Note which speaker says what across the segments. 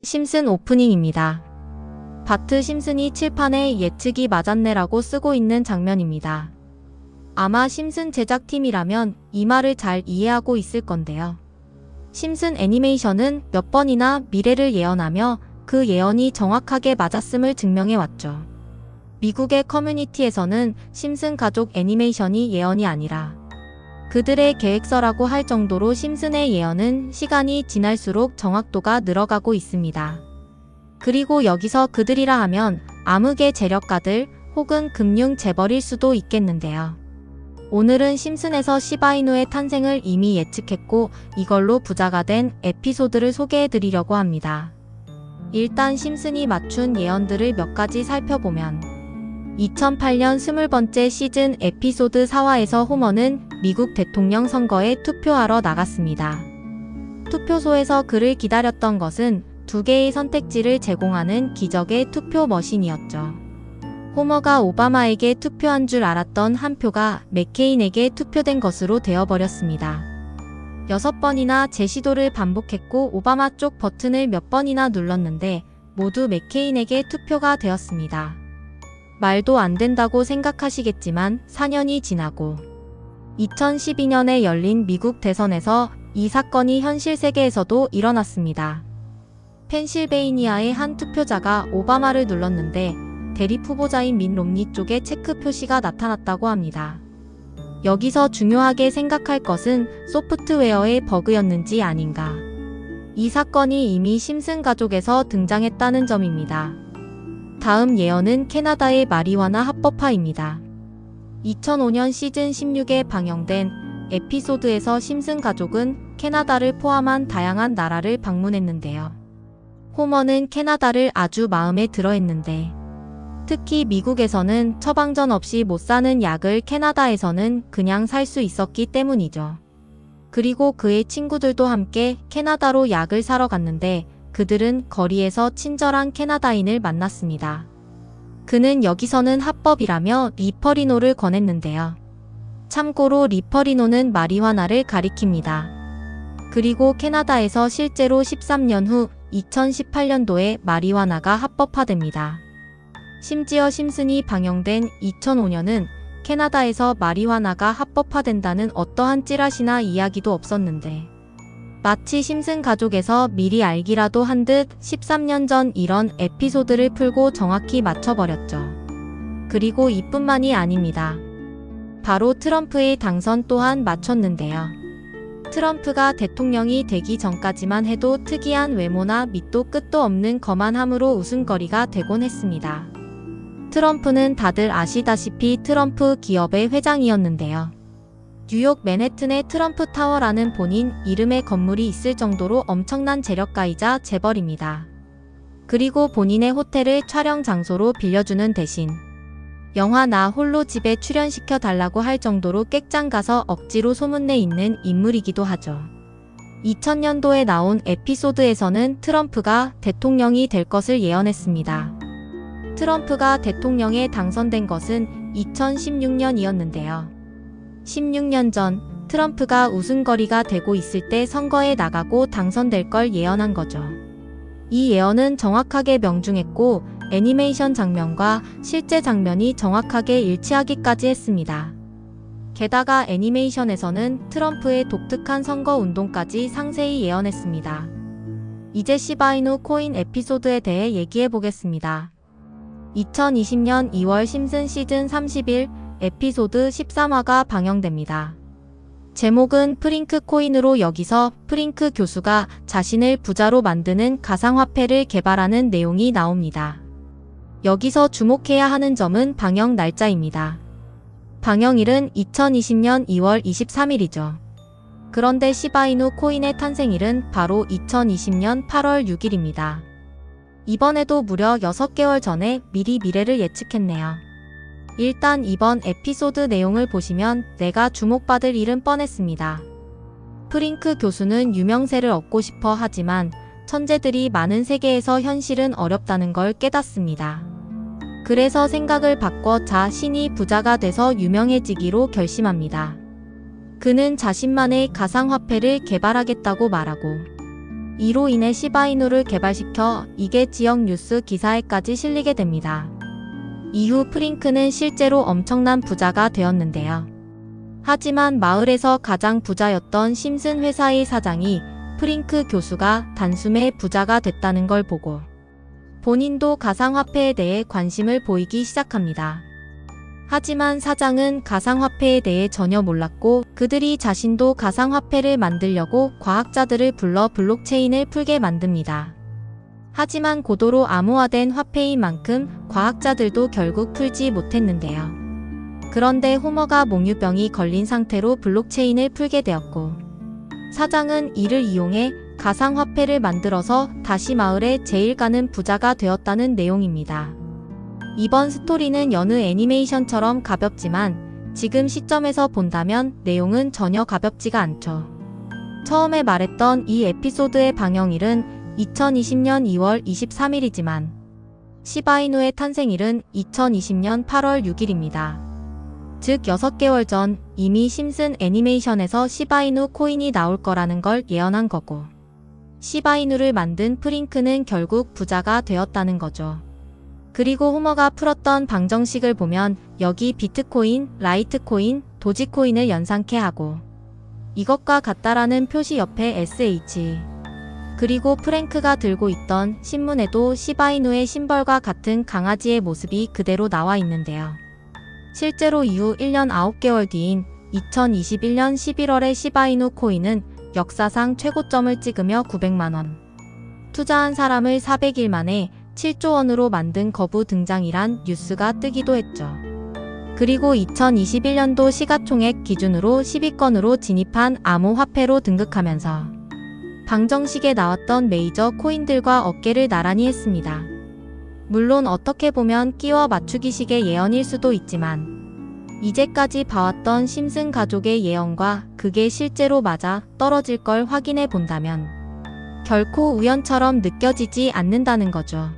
Speaker 1: 심슨 오프닝입니다. 바트 심슨이 칠판에 예측이 맞았네라고 쓰고 있는 장면입니다. 아마 심슨 제작팀이라면 이 말을 잘 이해하고 있을 건데요. 심슨 애니메이션은 몇 번이나 미래를 예언하며 그 예언이 정확하게 맞았음을 증명해왔죠. 미국의 커뮤니티에서는 심슨 가족 애니메이션이 예언이 아니라 그들의 계획서라고 할 정도로 심슨의 예언은 시간이 지날수록 정확도가 늘어가고 있습니다. 그리고 여기서 그들이라 하면 암흑의 재력가들 혹은 금융 재벌일 수도 있겠는데요. 오늘은 심슨에서 시바이누의 탄생을 이미 예측했고 이걸로 부자가 된 에피소드를 소개해드리려고 합니다. 일단 심슨이 맞춘 예언들을 몇 가지 살펴보면 2008년 20번째 시즌 에피소드 4화에서 호머는 미국 대통령 선거에 투표하러 나갔습니다. 투표소에서 그를 기다렸던 것은 2개의 선택지를 제공하는 기적의 투표 머신이었죠. 호머가 오바마에게 투표한 줄 알았던 한 표가 맥케인에게 투표된 것으로 되어버렸습니다. 6번이나 재시도를 반복했고 오바마 쪽 버튼을 몇 번이나 눌렀는데 모두 맥케인에게 투표가 되었습니다. 말도 안 된다고 생각하시겠지만 4년이 지나고 2012년에 열린 미국 대선에서 이 사건이 현실 세계에서도 일어났습니다. 펜실베이니아의 한 투표자가 오바마를 눌렀는데 대립 후보자인 민 롬니 쪽에 체크 표시가 나타났다고 합니다. 여기서 중요하게 생각할 것은 소프트웨어의 버그였는지 아닌가. 이 사건이 이미 심슨 가족에서 등장했다는 점입니다. 다음 예언은 캐나다의 마리화나 합법화입니다. 2005년 시즌 16에 방영된 에피소드에서 심슨 가족은 캐나다를 포함한 다양한 나라를 방문했는데요. 호머는 캐나다를 아주 마음에 들어 했는데 특히 미국에서는 처방전 없이 못 사는 약을 캐나다에서는 그냥 살 수 있었기 때문이죠. 그리고 그의 친구들도 함께 캐나다로 약을 사러 갔는데 그들은 거리에서 친절한 캐나다인을 만났습니다. 그는 여기서는 합법이라며 리퍼리노를 권했는데요. 참고로 리퍼리노는 마리화나를 가리킵니다. 그리고 캐나다에서 실제로 13년 후 2018년도에 마리화나가 합법화됩니다. 심지어 심슨이 방영된 2005년은 캐나다에서 마리화나가 합법화된다는 어떠한 찌라시나 이야기도 없었는데 마치 심슨 가족에서 미리 알기라도 한 듯 13년 전 이런 에피소드를 풀고 정확히 맞춰버렸죠. 그리고 이뿐만이 아닙니다. 바로 트럼프의 당선 또한 맞췄는데요. 트럼프가 대통령이 되기 전까지만 해도 특이한 외모나 밑도 끝도 없는 거만함으로 웃음거리가 되곤 했습니다. 트럼프는 다들 아시다시피 트럼프 기업의 회장이었는데요. 뉴욕 맨해튼의 트럼프 타워라는 본인 이름의 건물이 있을 정도로 엄청난 재력가이자 재벌입니다. 그리고 본인의 호텔을 촬영 장소로 빌려주는 대신 영화 나 홀로 집에 출연시켜 달라고 할 정도로 객장 가서 억지로 소문내 있는 인물이기도 하죠. 2000년도에 나온 에피소드에서는 트럼프가 대통령이 될 것을 예언했습니다. 트럼프가 대통령에 당선된 것은 2016년이었는데요. 16년 전 트럼프가 웃음거리가 되고 있을 때 선거에 나가고 당선될 걸 예언한 거죠. 이 예언은 정확하게 명중했고 애니메이션 장면과 실제 장면이 정확하게 일치하기까지 했습니다. 게다가 애니메이션에서는 트럼프의 독특한 선거 운동까지 상세히 예언했습니다. 이제 시바이누 코인 에피소드에 대해 얘기해 보겠습니다. 2020년 2월 심슨 시즌 31 에피소드 13화가 방영됩니다. 제목은 프링크 코인으로 여기서 프링크 교수가 자신을 부자로 만드는 가상화폐를 개발하는 내용이 나옵니다. 여기서 주목해야 하는 점은 방영 날짜입니다. 방영일은 2020년 2월 23일이죠. 그런데 시바이누 코인의 탄생일은 바로 2020년 8월 6일입니다. 이번에도 무려 6개월 전에 미리 미래를 예측했네요. 일단 이번 에피소드 내용을 보시면 내가 주목받을 일은 뻔했습니다. 프링크 교수는 유명세를 얻고 싶어 하지만 천재들이 많은 세계에서 현실은 어렵다는 걸 깨닫습니다. 그래서 생각을 바꿔 자신이 부자가 돼서 유명해지기로 결심합니다. 그는 자신만의 가상화폐를 개발하겠다고 말하고 이로 인해 시바이누를 개발시켜 이게 지역 뉴스 기사에까지 실리게 됩니다. 이후 프링크는 실제로 엄청난 부자가 되었는데요. 하지만 마을에서 가장 부자였던 심슨 회사의 사장이 프링크 교수가 단숨에 부자가 됐다는 걸 보고 본인도 가상화폐에 대해 관심을 보이기 시작합니다. 하지만 사장은 가상화폐에 대해 전혀 몰랐고 그들이 자신도 가상화폐를 만들려고 과학자들을 불러 블록체인을 풀게 만듭니다. 하지만 고도로 암호화된 화폐인 만큼 과학자들도 결국 풀지 못했는데요. 그런데 호머가 몽유병이 걸린 상태로 블록체인을 풀게 되었고 사장은 이를 이용해 가상화폐를 만들어서 다시 마을의 제일 가는 부자가 되었다는 내용입니다. 이번 스토리는 여느 애니메이션처럼 가볍지만 지금 시점에서 본다면 내용은 전혀 가볍지가 않죠. 처음에 말했던 이 에피소드의 방영일은 2020년 2월 23일이지만 시바이누의 탄생일은 2020년 8월 6일입니다. 즉 6개월 전 이미 심슨 애니메이션에서 시바이누 코인이 나올 거라는 걸 예언한 거고 시바이누를 만든 프링크는 결국 부자가 되었다는 거죠. 그리고 호머가 풀었던 방정식을 보면 여기 비트코인, 라이트코인, 도지코인을 연상케 하고 이것과 같다라는 표시 옆에 SH 그리고 프랭크가 들고 있던 신문에도 시바이누의 심벌과 같은 강아지의 모습이 그대로 나와 있는데요. 실제로 이후 1년 9개월 뒤인 2021년 11월에 시바이누 코인은 역사상 최고점을 찍으며 900만원, 투자한 사람을 400일 만에 7조 원으로 만든 거부 등장이란 뉴스가 뜨기도 했죠. 그리고 2021년도 시가총액 기준으로 10위권으로 진입한 암호화폐로 등극하면서 방정식에 나왔던 메이저 코인들과 어깨를 나란히 했습니다. 물론 어떻게 보면 끼워 맞추기식의 예언일 수도 있지만 이제까지 봐왔던 심슨 가족의 예언과 그게 실제로 맞아 떨어질 걸 확인해 본다면 결코 우연처럼 느껴지지 않는다는 거죠.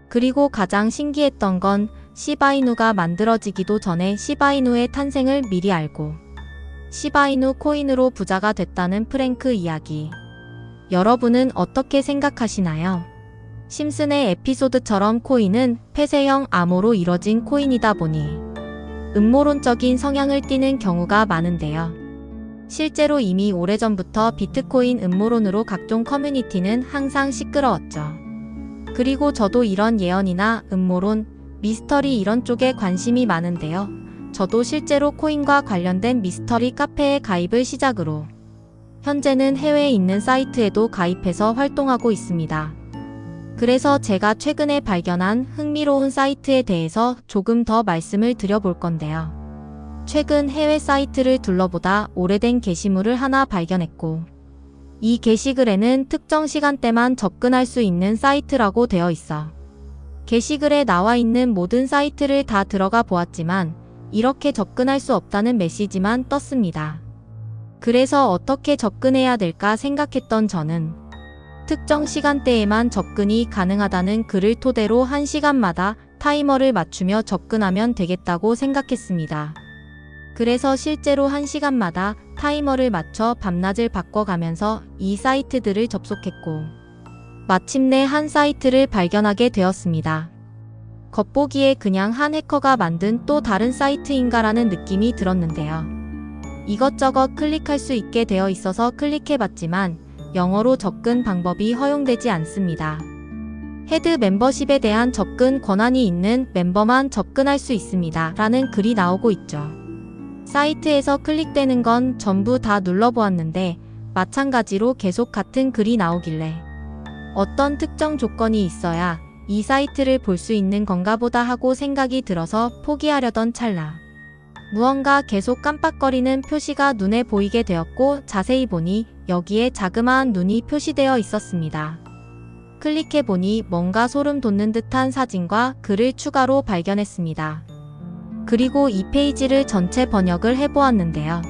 Speaker 1: 그리고 가장 신기했던 건 시바이누가 만들어지기도 전에 시바이누의 탄생을 미리 알고 시바이누 코인으로 부자가 됐다는 프랭크 이야기. 여러분은 어떻게 생각하시나요? 심슨의 에피소드처럼 코인은 폐쇄형 암호로 이뤄진 코인이다 보니 음모론적인 성향을 띠는 경우가 많은데요. 실제로 이미 오래전부터 비트코인 음모론으로 각종 커뮤니티는 항상 시끄러웠죠. 그리고 저도 이런 예언이나 음모론, 미스터리 이런 쪽에 관심이 많은데요. 저도 실제로 코인과 관련된 미스터리 카페에 가입을 시작으로 현재는 해외에 있는 사이트에도 가입해서 활동하고 있습니다. 그래서 제가 최근에 발견한 흥미로운 사이트에 대해서 조금 더 말씀을 드려볼 건데요. 최근 해외 사이트를 둘러보다 오래된 게시물을 하나 발견했고 이 게시글에는 특정 시간대만 접근할 수 있는 사이트라고 되어 있어 게시글에 나와 있는 모든 사이트를 다 들어가 보았지만 이렇게 접근할 수 없다는 메시지만 떴습니다. 그래서 어떻게 접근해야 될까 생각했던 저는 특정 시간대에만 접근이 가능하다는 글을 토대로 1시간마다 타이머를 맞추며 접근하면 되겠다고 생각했습니다. 그래서 실제로 1시간마다 타이머를 맞춰 밤낮을 바꿔가면서 이 사이트들을 접속했고 마침내 한 사이트를 발견하게 되었습니다. 겉보기에 그냥 한 해커가 만든 또 다른 사이트인가라는 느낌이 들었는데요. 이것저것 클릭할 수 있게 되어 있어서 클릭해봤지만 영어로 접근 방법이 허용되지 않습니다. 헤드 멤버십에 대한 접근 권한이 있는 멤버만 접근할 수 있습니다. 라는 글이 나오고 있죠. 사이트에서 클릭되는 건 전부 다 눌러보았는데 마찬가지로 계속 같은 글이 나오길래 어떤 특정 조건이 있어야 이 사이트를 볼 수 있는 건가 보다 하고 생각이 들어서 포기하려던 찰나 무언가 계속 깜빡거리는 표시가 눈에 보이게 되었고 자세히 보니 여기에 자그마한 눈이 표시되어 있었습니다. 클릭해보니 뭔가 소름 돋는 듯한 사진과 글을 추가로 발견했습니다. 그리고 이 페이지를 전체 번역을 해보았는데요.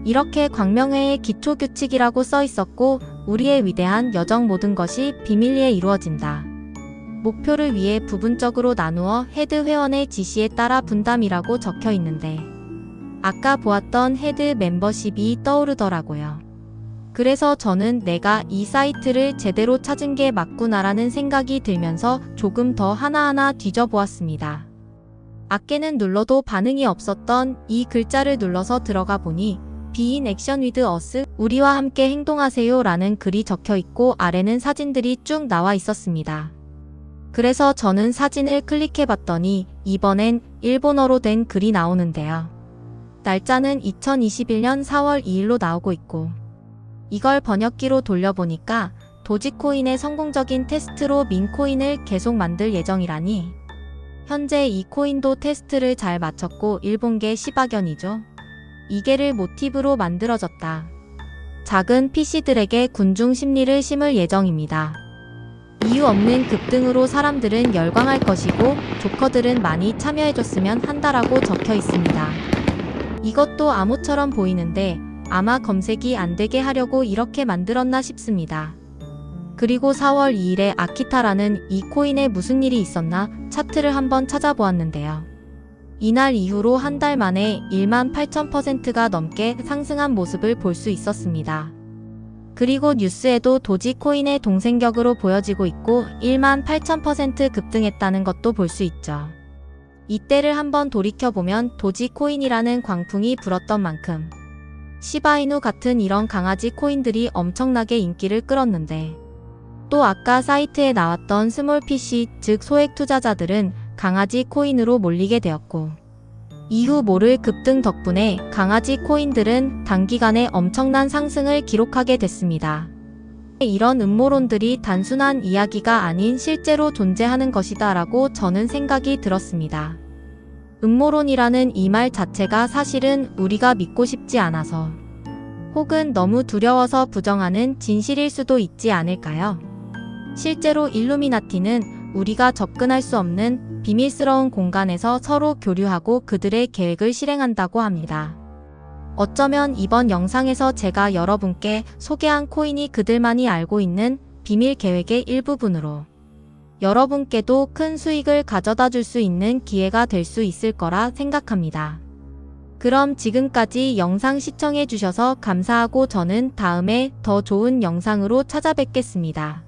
Speaker 1: 이렇게 광명회의 기초규칙이라고 써 있었고 우리의 위대한 여정 모든 것이 비밀리에 이루어진다. 목표를 위해 부분적으로 나누어 헤드 회원의 지시에 따라 분담이라고 적혀 있는데 아까 보았던 헤드 멤버십이 떠오르더라고요. 그래서 저는 내가 이 사이트를 제대로 찾은 게 맞구나라는 생각이 들면서 조금 더 하나하나 뒤져보았습니다. 아껴는 눌러도 반응이 없었던 이 글자를 눌러서 들어가 보니 Be in action with us, 우리와 함께 행동하세요 라는 글이 적혀 있고 아래는 사진들이 쭉 나와 있었습니다. 그래서 저는 사진을 클릭해 봤더니 이번엔 일본어로 된 글이 나오는데요. 날짜는 2021년 4월 2일로 나오고 있고 이걸 번역기로 돌려보니까 도지코인의 성공적인 테스트로 민코인을 계속 만들 예정이라니 현재 이 코인도 테스트를 잘 마쳤고 일본계 시바견이죠. 이게를 모티브로 만들어졌다. 작은 PC들에게 군중 심리를 심을 예정입니다. 이유 없는 급등으로 사람들은 열광할 것이고 조커들은 많이 참여해줬으면 한다라고 적혀 있습니다. 이것도 암호처럼 보이는데 아마 검색이 안 되게 하려고 이렇게 만들었나 싶습니다. 그리고 4월 2일에 아키타라는 이 코인에 무슨 일이 있었나 차트를 한번 찾아보았는데요. 이날 이후로 한 달 만에 18,000%가 넘게 상승한 모습을 볼 수 있었습니다. 그리고 뉴스에도 도지코인의 동생격으로 보여지고 있고 18,000% 급등했다는 것도 볼 수 있죠. 이때를 한번 돌이켜보면 도지코인이라는 광풍이 불었던 만큼 시바이누 같은 이런 강아지 코인들이 엄청나게 인기를 끌었는데 또 아까 사이트에 나왔던 스몰 PC, 즉 소액 투자자들은 강아지 코인으로 몰리게 되었고 이후 모를 급등 덕분에 강아지 코인들은 단기간에 엄청난 상승을 기록하게 됐습니다. 이런 음모론들이 단순한 이야기가 아닌 실제로 존재하는 것이다 라고 저는 생각이 들었습니다. 음모론이라는 이 말 자체가 사실은 우리가 믿고 싶지 않아서 혹은 너무 두려워서 부정하는 진실일 수도 있지 않을까요? 실제로 일루미나티는 우리가 접근할 수 없는 비밀스러운 공간에서 서로 교류하고 그들의 계획을 실행한다고 합니다. 어쩌면 이번 영상에서 제가 여러분께 소개한 코인이 그들만이 알고 있는 비밀 계획의 일부분으로 여러분께도 큰 수익을 가져다 줄 수 있는 기회가 될 수 있을 거라 생각합니다. 그럼 지금까지 영상 시청해 주셔서 감사하고 저는 다음에 더 좋은 영상으로 찾아뵙겠습니다.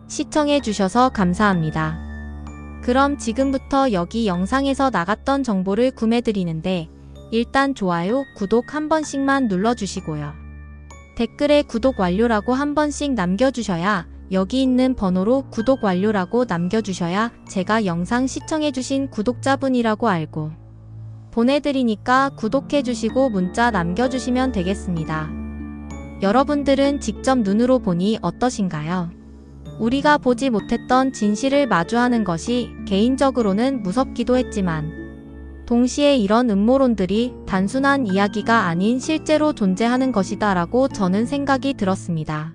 Speaker 1: 시청해 주셔서 감사합니다. 그럼 지금부터 여기 영상에서 나갔던 정보를 구매드리는데 일단 좋아요, 구독 한 번씩만 눌러주시고요. 댓글에 구독 완료라고 한 번씩 남겨주셔야 여기 있는 번호로 구독 완료라고 남겨주셔야 제가 영상 시청해주신 구독자분이라고 알고 보내드리니까 구독해주시고 문자 남겨주시면 되겠습니다. 여러분들은 직접 눈으로 보니 어떠신가요? 우리가 보지 못했던 진실을 마주하는 것이 개인적으로는 무섭기도 했지만 동시에 이런 음모론들이 단순한 이야기가 아닌 실제로 존재하는 것이다 라고 저는 생각이 들었습니다.